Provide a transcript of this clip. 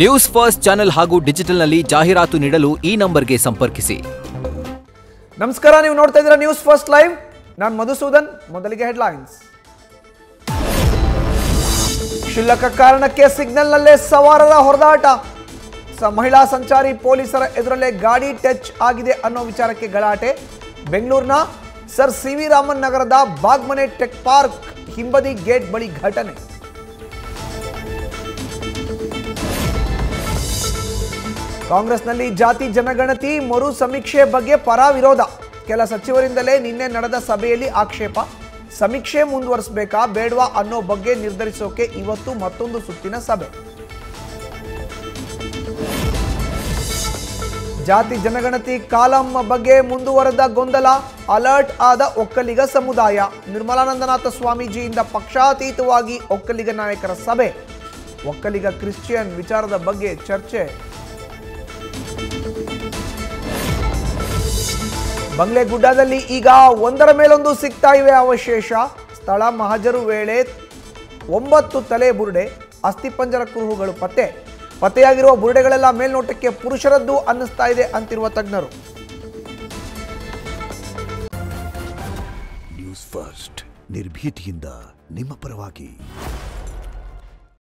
News first channel ಹಾಗೂ ಡಿಜಿಟಲ್ನಲ್ಲಿ ಜಾಹೀರಾತು ನೀಡಲು ಈ ನಂಬರ್ಗೆ ಸಂಪರ್ಕಿಸಿ. ನಮಸ್ಕಾರ, ನೀವು ನೋಡ್ತಾ ಇದ್ದೀರಾ ನ್ಯೂಸ್ ಫಸ್ಟ್ ಲೈವ್. ನಾನು ಮಧುಸೂದನ್. ಮೊದಲಿಗೆ ಹೆಡ್ಲೈನ್ಸ್. ಕ್ಷುಲ್ಲಕ ಕಾರಣಕ್ಕೆ ಸಿಗ್ನಲ್ನಲ್ಲೇ ಸವಾರರ ಹೊಡೆದಾಟ. ಮಹಿಳಾ ಸಂಚಾರಿ ಪೊಲೀಸರ ಎದುರಲ್ಲೇ ಗಾಡಿ ಟಚ್ ಆಗಿದೆ ಅನ್ನೋ ವಿಚಾರಕ್ಕೆ ಗಲಾಟೆ. ಬೆಂಗಳೂರಿನ ಸರ್ ಸಿ.ವಿ. ರಾಮನ್ ನಗರದ ಬಾಗ್ಮನೆ ಟೆಕ್ ಪಾರ್ಕ್ ಹಿಂಬದಿ ಗೇಟ್ ಬಳಿ ಘಟನೆ. ಕಾಂಗ್ರೆಸ್ನಲ್ಲಿ ಜಾತಿ ಜನಗಣತಿ ಮರು ಸಮೀಕ್ಷೆ ಬಗ್ಗೆ ಪರ ವಿರೋಧ. ಕೆಲ ಸಚಿವರಿಂದಲೇ ನಿನ್ನೆ ನಡೆದ ಸಭೆಯಲ್ಲಿ ಆಕ್ಷೇಪ. ಸಮೀಕ್ಷೆ ಮುಂದುವರಿಸಬೇಕಾ ಬೇಡವಾ ಅನ್ನೋ ಬಗ್ಗೆ ನಿರ್ಧರಿಸೋಕೆ ಇವತ್ತು ಮತ್ತೊಂದು ಸುತ್ತಿನ ಸಭೆ. ಜಾತಿ ಜನಗಣತಿ ಕಾಲಂ ಬಗ್ಗೆ ಮುಂದುವರೆದ ಗೊಂದಲ. ಅಲರ್ಟ್ ಆದ ಒಕ್ಕಲಿಗ ಸಮುದಾಯ. ನಿರ್ಮಲಾನಂದನಾಥ ಸ್ವಾಮೀಜಿಯಿಂದ ಪಕ್ಷಾತೀತವಾಗಿ ಒಕ್ಕಲಿಗ ನಾಯಕರ ಸಭೆ. ಒಕ್ಕಲಿಗ ಕ್ರಿಶ್ಚಿಯನ್ ವಿಚಾರದ ಬಗ್ಗೆ ಚರ್ಚೆ. ಬಂಗ್ಲೆಗುಡ್ಡದಲ್ಲಿ ಈಗ ಒಂದರ ಮೇಲೊಂದು ಸಿಗ್ತಾ ಇವೆ ಅವಶೇಷ. ಸ್ಥಳ ಮಹಜರು ವೇಳೆ 9 ತಲೆ ಬುರುಡೆ, ಅಸ್ಥಿಪಂಜರ ಕುರುಹುಗಳು ಪತ್ತೆಯಾಗಿರುವ ಬುರುಡೆಗಳೆಲ್ಲ ಮೇಲ್ನೋಟಕ್ಕೆ ಪುರುಷರದ್ದು ಅನ್ನಿಸ್ತಾ ಇದೆ ಅಂತಿರುವ ತಜ್ಞರು. ನ್ಯೂಸ್ ಫಸ್ಟ್, ನಿರ್ಭೀತಿಯಿಂದ ನಿಮ್ಮ ಪರವಾಗಿ.